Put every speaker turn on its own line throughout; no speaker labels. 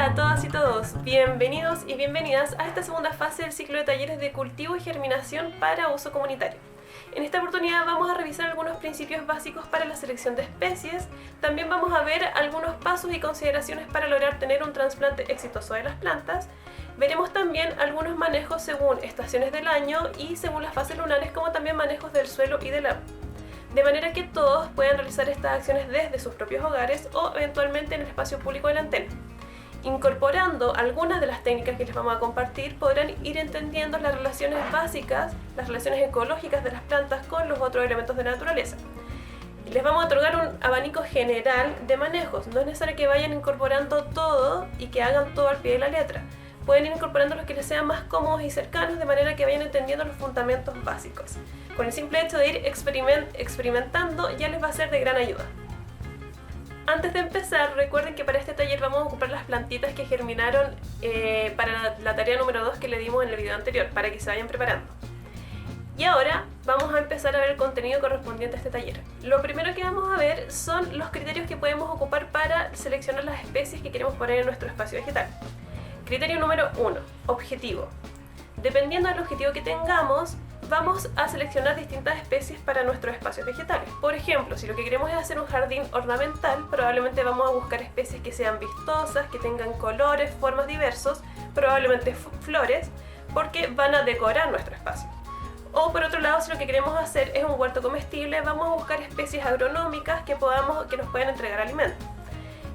Hola a todas y todos, bienvenidos y bienvenidas a esta segunda fase del ciclo de talleres de cultivo y germinación para uso comunitario. En esta oportunidad vamos a revisar algunos principios básicos para la selección de especies, también vamos a ver algunos pasos y consideraciones para lograr tener un trasplante exitoso de las plantas, veremos también algunos manejos según estaciones del año y según las fases lunares, como también manejos del suelo y del agua, de manera que todos puedan realizar estas acciones desde sus propios hogares o eventualmente en el espacio público de la antena. Incorporando algunas de las técnicas que les vamos a compartir, podrán ir entendiendo las relaciones básicas, las relaciones ecológicas de las plantas con los otros elementos de la naturaleza. Les vamos a otorgar un abanico general de manejos, no es necesario que vayan incorporando todo y que hagan todo al pie de la letra. Pueden ir incorporando los que les sean más cómodos y cercanos, de manera que vayan entendiendo los fundamentos básicos. Con el simple hecho de ir experimentando ya les va a ser de gran ayuda. Antes de empezar, recuerden que para este taller vamos a ocupar las plantitas que germinaron para la tarea número 2 que le dimos en el video anterior, para que se vayan preparando. Y ahora vamos a empezar a ver el contenido correspondiente a este taller. Lo primero que vamos a ver son los criterios que podemos ocupar para seleccionar las especies que queremos poner en nuestro espacio vegetal. Criterio número 1, objetivo. Dependiendo del objetivo que tengamos, vamos a seleccionar distintas especies para nuestros espacios vegetales. Por ejemplo, si lo que queremos es hacer un jardín ornamental, probablemente vamos a buscar especies que sean vistosas, que tengan colores, formas diversos, probablemente flores, porque van a decorar nuestro espacio. O por otro lado, si lo que queremos hacer es un huerto comestible, vamos a buscar especies agronómicas que nos puedan entregar alimento.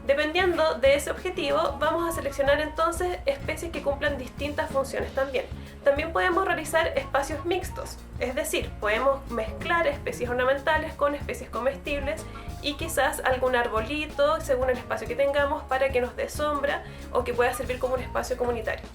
Dependiendo de ese objetivo, vamos a seleccionar entonces especies que cumplan distintas funciones también. También podemos realizar espacios mixtos, es decir, podemos mezclar especies ornamentales con especies comestibles y quizás algún arbolito según el espacio que tengamos para que nos dé sombra o que pueda servir como un espacio comunitario.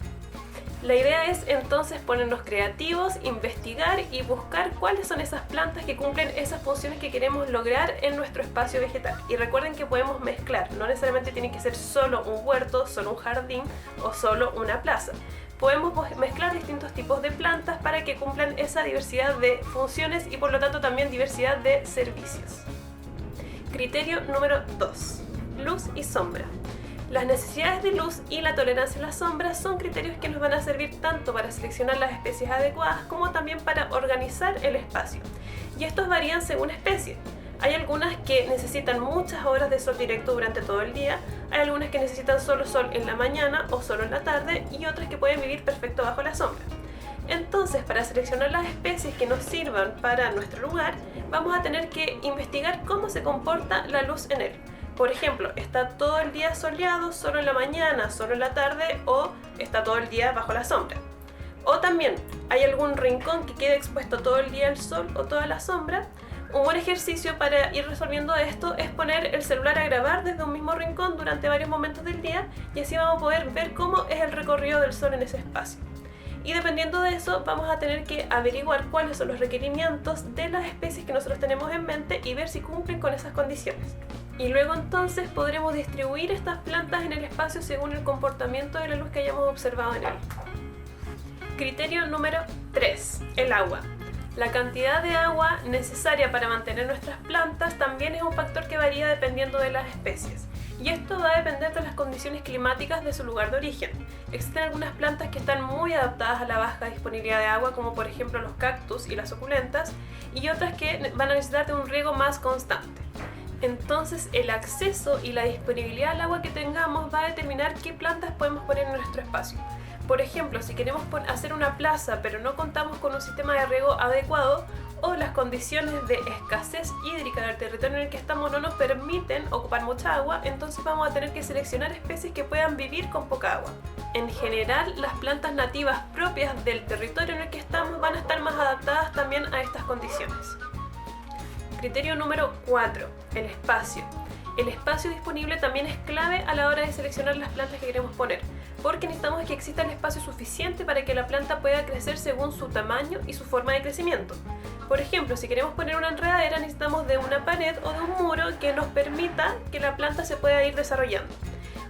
La idea es entonces ponernos creativos, investigar y buscar cuáles son esas plantas que cumplen esas funciones que queremos lograr en nuestro espacio vegetal. Y recuerden que podemos mezclar, no necesariamente tiene que ser solo un huerto, solo un jardín o solo una plaza. Podemos mezclar distintos tipos de plantas para que cumplan esa diversidad de funciones y por lo tanto también diversidad de servicios. Criterio número 2. Luz y sombra. Las necesidades de luz y la tolerancia a la sombra son criterios que nos van a servir tanto para seleccionar las especies adecuadas como también para organizar el espacio. Y estos varían según especie. Hay algunas que necesitan muchas horas de sol directo durante todo el día, hay algunas que necesitan solo sol en la mañana o solo en la tarde y otras que pueden vivir perfecto bajo la sombra. Entonces, para seleccionar las especies que nos sirvan para nuestro lugar, vamos a tener que investigar cómo se comporta la luz en él. Por ejemplo, ¿está todo el día soleado, solo en la mañana, solo en la tarde o está todo el día bajo la sombra? O también, ¿hay algún rincón que quede expuesto todo el día al sol o toda la sombra? Un buen ejercicio para ir resolviendo esto es poner el celular a grabar desde un mismo rincón durante varios momentos del día y así vamos a poder ver cómo es el recorrido del sol en ese espacio. Y dependiendo de eso, vamos a tener que averiguar cuáles son los requerimientos de las especies que nosotros tenemos en mente y ver si cumplen con esas condiciones. Y luego entonces podremos distribuir estas plantas en el espacio según el comportamiento de la luz que hayamos observado en él. Criterio número 3. El agua. La cantidad de agua necesaria para mantener nuestras plantas también es un factor que varía dependiendo de las especies. Y esto va a depender de las condiciones climáticas de su lugar de origen. Existen algunas plantas que están muy adaptadas a la baja disponibilidad de agua, como por ejemplo los cactus y las suculentas, y otras que van a necesitar de un riego más constante. Entonces el acceso y la disponibilidad al agua que tengamos va a determinar qué plantas podemos poner en nuestro espacio. Por ejemplo, si queremos hacer una plaza pero no contamos con un sistema de riego adecuado o las condiciones de escasez hídrica del territorio en el que estamos no nos permiten ocupar mucha agua, entonces vamos a tener que seleccionar especies que puedan vivir con poca agua. En general, las plantas nativas propias del territorio en el que estamos van a estar más adaptadas también a estas condiciones. Criterio número 4. El espacio. El espacio disponible también es clave a la hora de seleccionar las plantas que queremos poner, porque necesitamos que exista el espacio suficiente para que la planta pueda crecer según su tamaño y su forma de crecimiento. Por ejemplo, si queremos poner una enredadera, necesitamos de una pared o de un muro que nos permita que la planta se pueda ir desarrollando.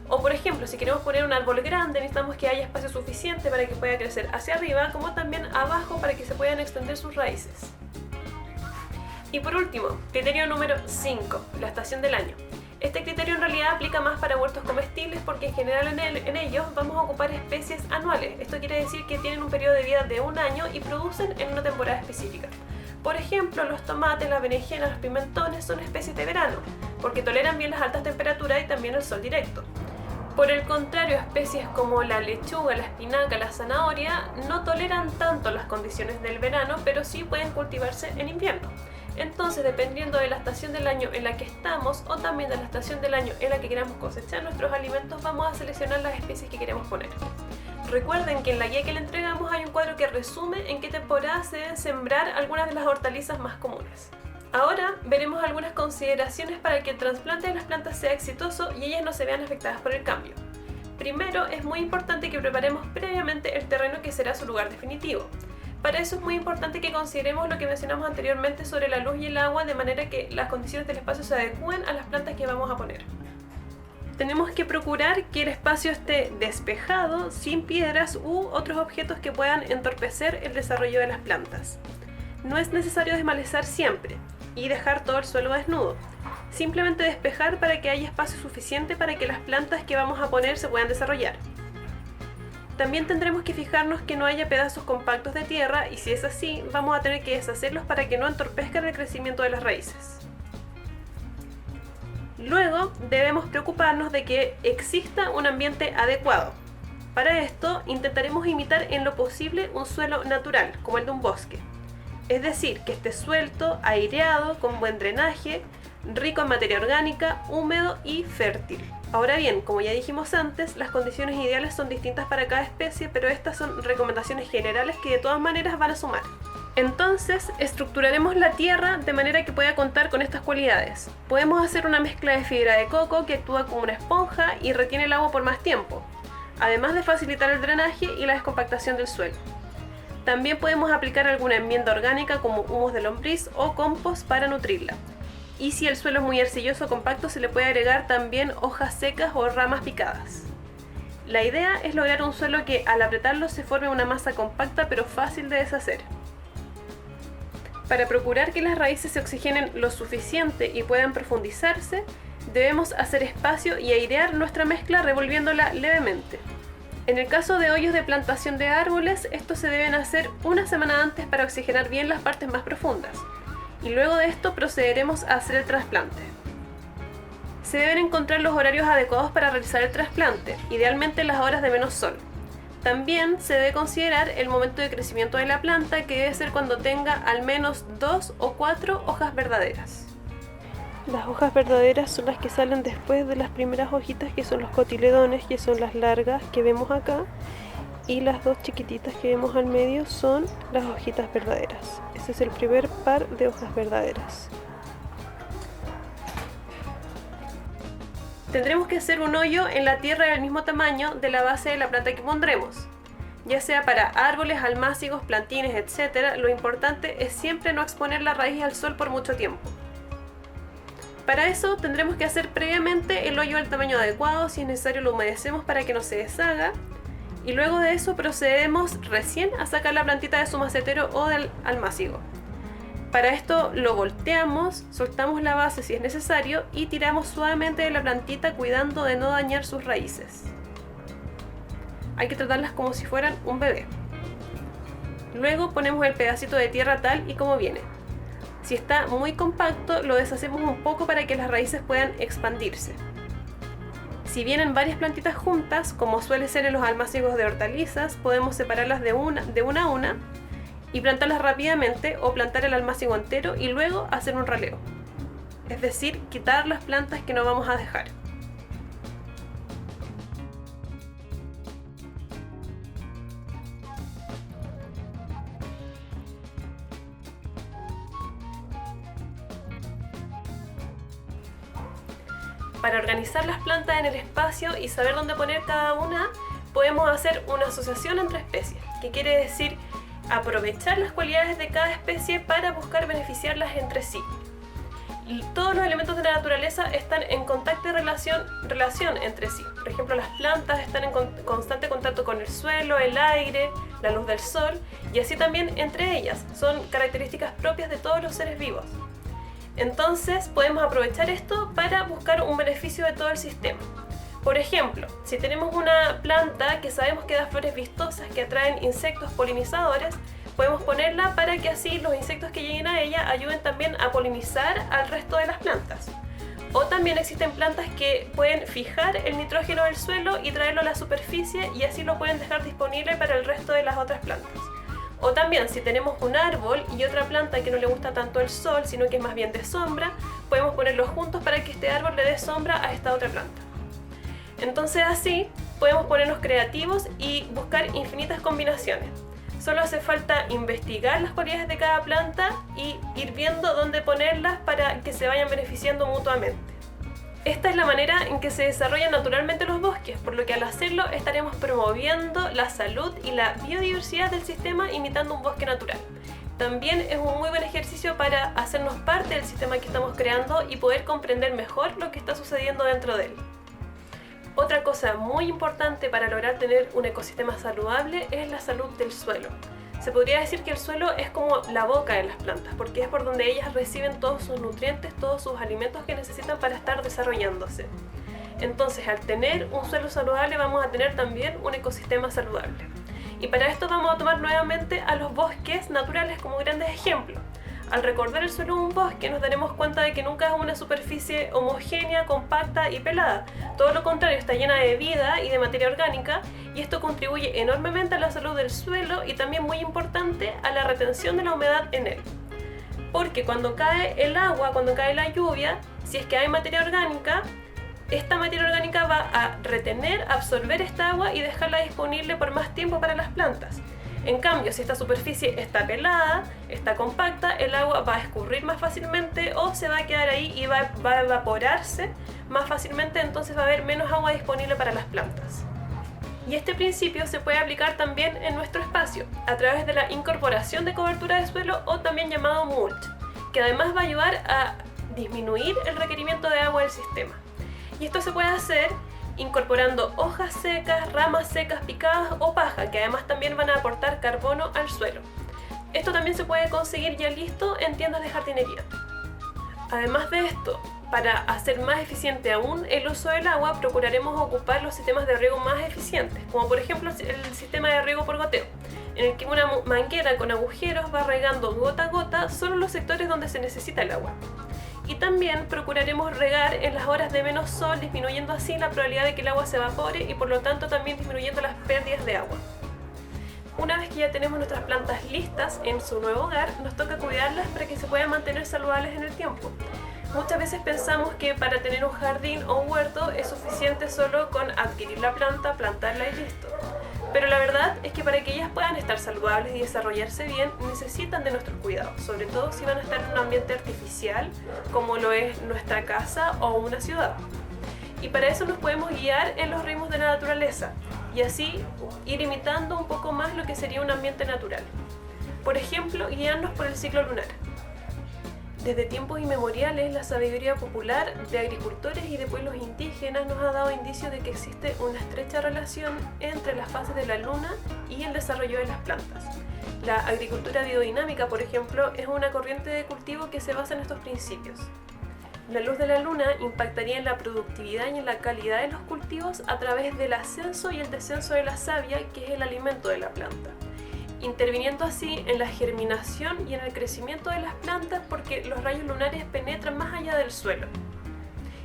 O por ejemplo, si queremos poner un árbol grande, necesitamos que haya espacio suficiente para que pueda crecer hacia arriba, como también abajo para que se puedan extender sus raíces. Y por último, criterio número 5, la estación del año. Este criterio en realidad aplica más para huertos comestibles porque en general en ellos vamos a ocupar especies anuales. Esto quiere decir que tienen un periodo de vida de un año y producen en una temporada específica. Por ejemplo, los tomates, las berenjenas, los pimentones son especies de verano, porque toleran bien las altas temperaturas y también el sol directo. Por el contrario, especies como la lechuga, la espinaca, la zanahoria no toleran tanto las condiciones del verano, pero sí pueden cultivarse en invierno. Entonces, dependiendo de la estación del año en la que estamos o también de la estación del año en la que queramos cosechar nuestros alimentos, vamos a seleccionar las especies que queremos poner. Recuerden que en la guía que le entregamos hay un cuadro que resume en qué temporada se deben sembrar algunas de las hortalizas más comunes. Ahora veremos algunas consideraciones para que el trasplante de las plantas sea exitoso y ellas no se vean afectadas por el cambio. Primero, es muy importante que preparemos previamente el terreno que será su lugar definitivo. Para eso es muy importante que consideremos lo que mencionamos anteriormente sobre la luz y el agua, de manera que las condiciones del espacio se adecúen a las plantas que vamos a poner. Tenemos que procurar que el espacio esté despejado, sin piedras u otros objetos que puedan entorpecer el desarrollo de las plantas. No es necesario desmalezar siempre y dejar todo el suelo desnudo. Simplemente despejar para que haya espacio suficiente para que las plantas que vamos a poner se puedan desarrollar. También tendremos que fijarnos que no haya pedazos compactos de tierra y si es así, vamos a tener que deshacerlos para que no entorpezcan el crecimiento de las raíces. Luego, debemos preocuparnos de que exista un ambiente adecuado. Para esto, intentaremos imitar en lo posible un suelo natural, como el de un bosque. Es decir, que esté suelto, aireado, con buen drenaje, rico en materia orgánica, húmedo y fértil. Ahora bien, como ya dijimos antes, las condiciones ideales son distintas para cada especie, pero estas son recomendaciones generales que de todas maneras van a sumar. Entonces, estructuraremos la tierra de manera que pueda contar con estas cualidades. Podemos hacer una mezcla de fibra de coco que actúa como una esponja y retiene el agua por más tiempo, además de facilitar el drenaje y la descompactación del suelo. También podemos aplicar alguna enmienda orgánica como humus de lombriz o compost para nutrirla. Y si el suelo es muy arcilloso o compacto, se le puede agregar también hojas secas o ramas picadas. La idea es lograr un suelo que al apretarlo se forme una masa compacta pero fácil de deshacer. Para procurar que las raíces se oxigenen lo suficiente y puedan profundizarse, debemos hacer espacio y airear nuestra mezcla revolviéndola levemente. En el caso de hoyos de plantación de árboles, estos se deben hacer una semana antes para oxigenar bien las partes más profundas. Y luego de esto procederemos a hacer el trasplante. Se deben encontrar los horarios adecuados para realizar el trasplante, idealmente las horas de menos sol. También se debe considerar el momento de crecimiento de la planta, que debe ser cuando tenga al menos 2 o 4 hojas verdaderas. Las hojas verdaderas son las que salen después de las primeras hojitas, que son los cotiledones, que son las largas que vemos acá, y las dos chiquititas que vemos al medio son las hojitas verdaderas. Ese es el primer par de hojas verdaderas. Tendremos que hacer un hoyo en la tierra del mismo tamaño de la base de la planta que pondremos. Ya sea para árboles, almácigos, plantines, etc., lo importante es siempre no exponer la raíz al sol por mucho tiempo. Para eso tendremos que hacer previamente el hoyo del tamaño adecuado, si es necesario lo humedecemos para que no se deshaga. Y luego de eso procedemos recién a sacar la plantita de su macetero o del almácigo. Para esto lo volteamos, soltamos la base si es necesario y tiramos suavemente de la plantita, cuidando de no dañar sus raíces. Hay que tratarlas como si fueran un bebé. Luego ponemos el pedacito de tierra tal y como viene. Si está muy compacto, lo deshacemos un poco para que las raíces puedan expandirse. Si vienen varias plantitas juntas, como suele ser en los almácigos de hortalizas, podemos separarlas de una a una y plantarlas rápidamente, o plantar el almácigo entero y luego hacer un raleo. Es decir, quitar las plantas que no vamos a dejar. Para organizar las plantas en el espacio y saber dónde poner cada una, podemos hacer una asociación entre especies, que quiere decir aprovechar las cualidades de cada especie para buscar beneficiarlas entre sí. Y todos los elementos de la naturaleza están en contacto y relación entre sí. Por ejemplo, las plantas están en constante contacto con el suelo, el aire, la luz del sol, y así también entre ellas. Son características propias de todos los seres vivos. Entonces podemos aprovechar esto para buscar un beneficio de todo el sistema. Por ejemplo, si tenemos una planta que sabemos que da flores vistosas que atraen insectos polinizadores, podemos ponerla para que así los insectos que lleguen a ella ayuden también a polinizar al resto de las plantas. O también existen plantas que pueden fijar el nitrógeno del suelo y traerlo a la superficie y así lo pueden dejar disponible para el resto de las otras plantas. O también si tenemos un árbol y otra planta que no le gusta tanto el sol, sino que es más bien de sombra, podemos ponerlos juntos para que este árbol le dé sombra a esta otra planta. Entonces así podemos ponernos creativos y buscar infinitas combinaciones. Solo hace falta investigar las cualidades de cada planta y ir viendo dónde ponerlas para que se vayan beneficiando mutuamente. Esta es la manera en que se desarrollan naturalmente los bosques, por lo que al hacerlo estaremos promoviendo la salud y la biodiversidad del sistema imitando un bosque natural. También es un muy buen ejercicio para hacernos parte del sistema que estamos creando y poder comprender mejor lo que está sucediendo dentro de él. Otra cosa muy importante para lograr tener un ecosistema saludable es la salud del suelo. Se podría decir que el suelo es como la boca de las plantas, porque es por donde ellas reciben todos sus nutrientes, todos sus alimentos que necesitan para estar desarrollándose. Entonces, al tener un suelo saludable, vamos a tener también un ecosistema saludable. Y para esto vamos a tomar nuevamente a los bosques naturales como grandes ejemplos. Al recordar el suelo de un bosque nos daremos cuenta de que nunca es una superficie homogénea, compacta y pelada. Todo lo contrario, está llena de vida y de materia orgánica y esto contribuye enormemente a la salud del suelo y también muy importante a la retención de la humedad en él. Porque cuando cae el agua, cuando cae la lluvia, si es que hay materia orgánica, esta materia orgánica va a retener, absorber esta agua y dejarla disponible por más tiempo para las plantas. En cambio, si esta superficie está pelada, está compacta, el agua va a escurrir más fácilmente o se va a quedar ahí y va a evaporarse más fácilmente, entonces va a haber menos agua disponible para las plantas. Y este principio se puede aplicar también en nuestro espacio, a través de la incorporación de cobertura de suelo o también llamado mulch, que además va a ayudar a disminuir el requerimiento de agua del sistema. Y esto se puede hacer incorporando hojas secas, ramas secas picadas o paja, que además también van a aportar carbono al suelo. Esto también se puede conseguir ya listo en tiendas de jardinería. Además de esto, para hacer más eficiente aún el uso del agua, procuraremos ocupar los sistemas de riego más eficientes, como por ejemplo el sistema de riego por goteo, en el que una manguera con agujeros va regando gota a gota solo los sectores donde se necesita el agua. Y también procuraremos regar en las horas de menos sol, disminuyendo así la probabilidad de que el agua se evapore y por lo tanto también disminuyendo las pérdidas de agua. Una vez que ya tenemos nuestras plantas listas en su nuevo hogar, nos toca cuidarlas para que se puedan mantener saludables en el tiempo. Muchas veces pensamos que para tener un jardín o un huerto es suficiente solo con adquirir la planta, plantarla y listo. Pero la verdad es que para que ellas puedan estar saludables y desarrollarse bien, necesitan de nuestros cuidados, sobre todo si van a estar en un ambiente artificial, como lo es nuestra casa o una ciudad. Y para eso nos podemos guiar en los ritmos de la naturaleza, y así ir imitando un poco más lo que sería un ambiente natural. Por ejemplo, guiarnos por el ciclo lunar. Desde tiempos inmemoriales, la sabiduría popular de agricultores y de pueblos indígenas nos ha dado indicios de que existe una estrecha relación entre las fases de la luna y el desarrollo de las plantas. La agricultura biodinámica, por ejemplo, es una corriente de cultivo que se basa en estos principios. La luz de la luna impactaría en la productividad y en la calidad de los cultivos a través del ascenso y el descenso de la savia, que es el alimento de la planta, interviniendo así en la germinación y en el crecimiento de las plantas porque los rayos lunares penetran más allá del suelo.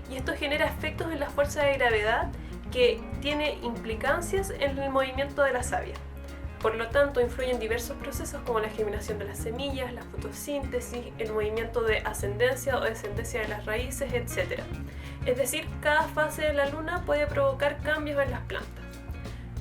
Y esto genera efectos en la fuerza de gravedad que tiene implicancias en el movimiento de la savia. Por lo tanto, influyen diversos procesos como la germinación de las semillas, la fotosíntesis, el movimiento de ascendencia o descendencia de las raíces, etc. Es decir, cada fase de la luna puede provocar cambios en las plantas.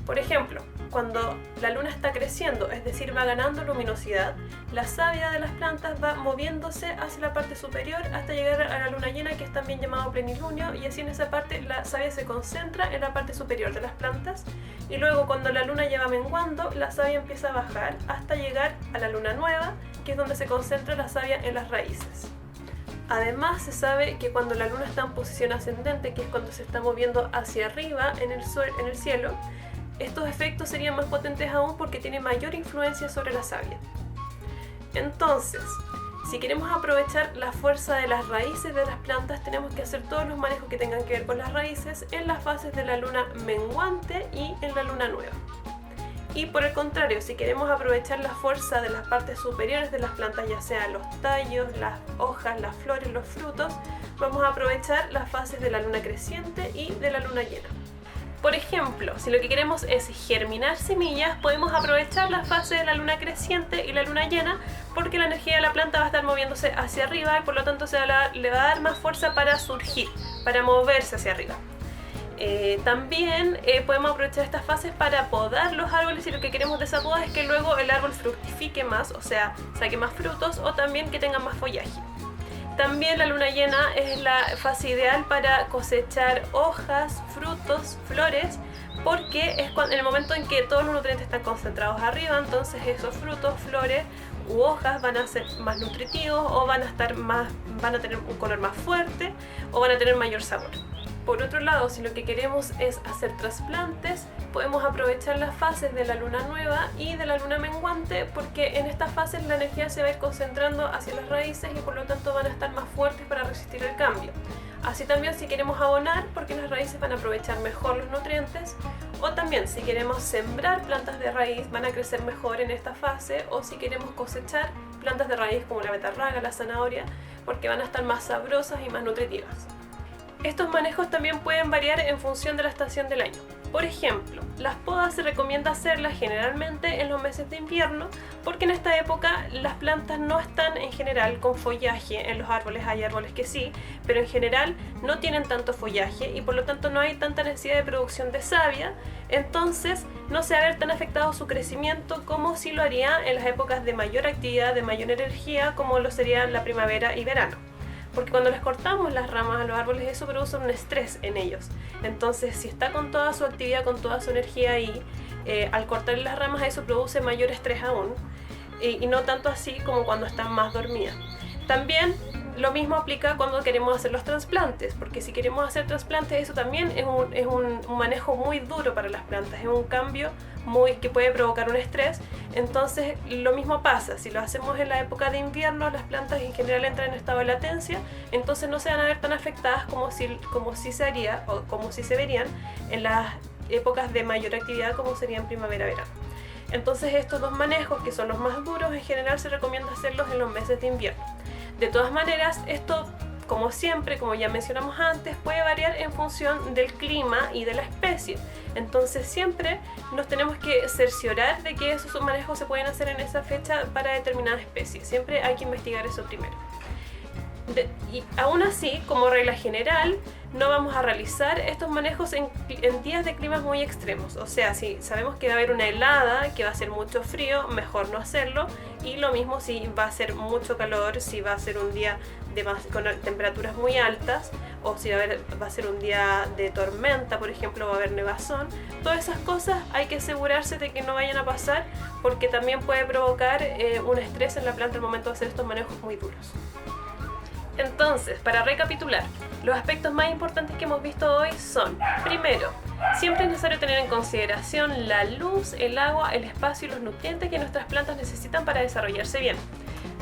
Por ejemplo, cuando la luna está creciendo, es decir, va ganando luminosidad, la savia de las plantas va moviéndose hacia la parte superior hasta llegar a la luna llena, que es también llamado plenilunio, y así en esa parte la savia se concentra en la parte superior de las plantas, y luego cuando la luna ya va menguando, la savia empieza a bajar hasta llegar a la luna nueva, que es donde se concentra la savia en las raíces. Además, se sabe que cuando la luna está en posición ascendente, que es cuando se está moviendo hacia arriba en el cielo, estos efectos serían más potentes aún porque tiene mayor influencia sobre la savia. Entonces, si Si queremos aprovechar la fuerza de las raíces de las plantas, tenemos que hacer todos los manejos que tengan que ver con las raíces en las fases de la luna menguante y en la luna nueva. Y por el contrario, si queremos aprovechar la fuerza de las partes superiores de las plantas, ya sea los tallos, las hojas, las flores, los frutos, vamos a aprovechar las fases de la luna creciente y de la luna llena. Por ejemplo, si lo que queremos es germinar semillas, podemos aprovechar la fase de la luna creciente y la luna llena, porque la energía de la planta va a estar moviéndose hacia arriba y por lo tanto le va a dar más fuerza para surgir, para moverse hacia arriba. También podemos aprovechar estas fases para podar los árboles, y lo que queremos de esa poda es que luego el árbol fructifique más, o sea, saque más frutos o también que tenga más follaje. También la luna llena es la fase ideal para cosechar hojas, frutos, flores, porque es en el momento en que todos los nutrientes están concentrados arriba, entonces esos frutos, flores u hojas van a ser más nutritivos o van a tener un color más fuerte o van a tener mayor sabor. Por otro lado, si lo que queremos es hacer trasplantes, podemos aprovechar las fases de la luna nueva y de la luna menguante, porque en estas fases la energía se va a ir concentrando hacia las raíces y por lo tanto van a estar más fuertes para resistir el cambio. Así también si queremos abonar, porque las raíces van a aprovechar mejor los nutrientes, o también si queremos sembrar plantas de raíz van a crecer mejor en esta fase, o si queremos cosechar plantas de raíz como la betarraga, la zanahoria, porque van a estar más sabrosas y más nutritivas. Estos manejos también pueden variar en función de la estación del año. Por ejemplo, las podas se recomienda hacerlas generalmente en los meses de invierno, porque en esta época las plantas no están en general con follaje. En los árboles hay árboles que sí, pero en general no tienen tanto follaje y por lo tanto no hay tanta necesidad de producción de savia, entonces no se va a ver tan afectado su crecimiento como si lo haría en las épocas de mayor actividad, de mayor energía, como lo sería la primavera y verano. Porque cuando les cortamos las ramas a los árboles, eso produce un estrés en ellos. Entonces, si está con toda su actividad, con toda su energía ahí, al cortarle las ramas, eso produce mayor estrés aún. Y no tanto así como cuando están más dormidas. También lo mismo aplica cuando queremos hacer los trasplantes, porque si queremos hacer trasplantes, eso también es un manejo muy duro para las plantas, es un cambio que puede provocar un estrés. Entonces lo mismo pasa, si lo hacemos en la época de invierno, las plantas en general entran en estado de latencia, entonces no se van a ver tan afectadas como si se haría o como si se verían en las épocas de mayor actividad, como serían primavera-verano. Entonces estos dos manejos, que son los más duros, en general se recomienda hacerlos en los meses de invierno. De todas maneras, esto, como siempre, como ya mencionamos antes, puede variar en función del clima y de la especie. Entonces siempre nos tenemos que cerciorar de que esos manejos se pueden hacer en esa fecha para determinada especie. Siempre hay que investigar eso primero. Y aún así, como regla general, no vamos a realizar estos manejos en días de climas muy extremos. O sea, si sabemos que va a haber una helada, que va a ser mucho frío, mejor no hacerlo. Y lo mismo si va a ser mucho calor, si va a ser un día con temperaturas muy altas, o si va a ser un día de tormenta, por ejemplo, va a haber nevazón. Todas esas cosas hay que asegurarse de que no vayan a pasar, porque también puede provocar un estrés en la planta al momento de hacer estos manejos muy duros. Entonces, para recapitular, los aspectos más importantes que hemos visto hoy son: primero, siempre es necesario tener en consideración la luz, el agua, el espacio y los nutrientes que nuestras plantas necesitan para desarrollarse bien.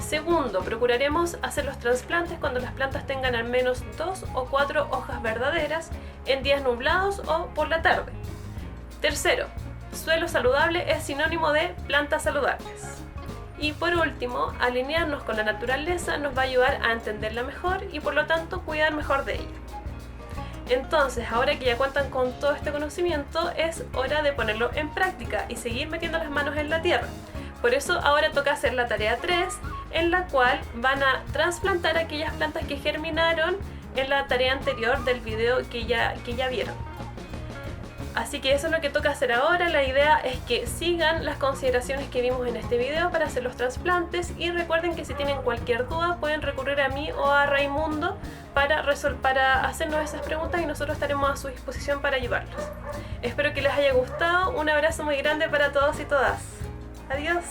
Segundo, procuraremos hacer los trasplantes cuando las plantas tengan al menos 2 o 4 hojas verdaderas en días nublados o por la tarde. Tercero, suelo saludable es sinónimo de plantas saludables. Y por último, alinearnos con la naturaleza nos va a ayudar a entenderla mejor y por lo tanto cuidar mejor de ella. Entonces, ahora que ya cuentan con todo este conocimiento, es hora de ponerlo en práctica y seguir metiendo las manos en la tierra. Por eso ahora toca hacer la tarea 3, en la cual van a trasplantar aquellas plantas que germinaron en la tarea anterior del video que ya vieron. Así que eso es lo que toca hacer ahora. La idea es que sigan las consideraciones que vimos en este video para hacer los trasplantes, y recuerden que si tienen cualquier duda pueden recurrir a mí o a Raimundo para hacernos esas preguntas, y nosotros estaremos a su disposición para ayudarlos. Espero que les haya gustado. Un abrazo muy grande para todos y todas. Adiós.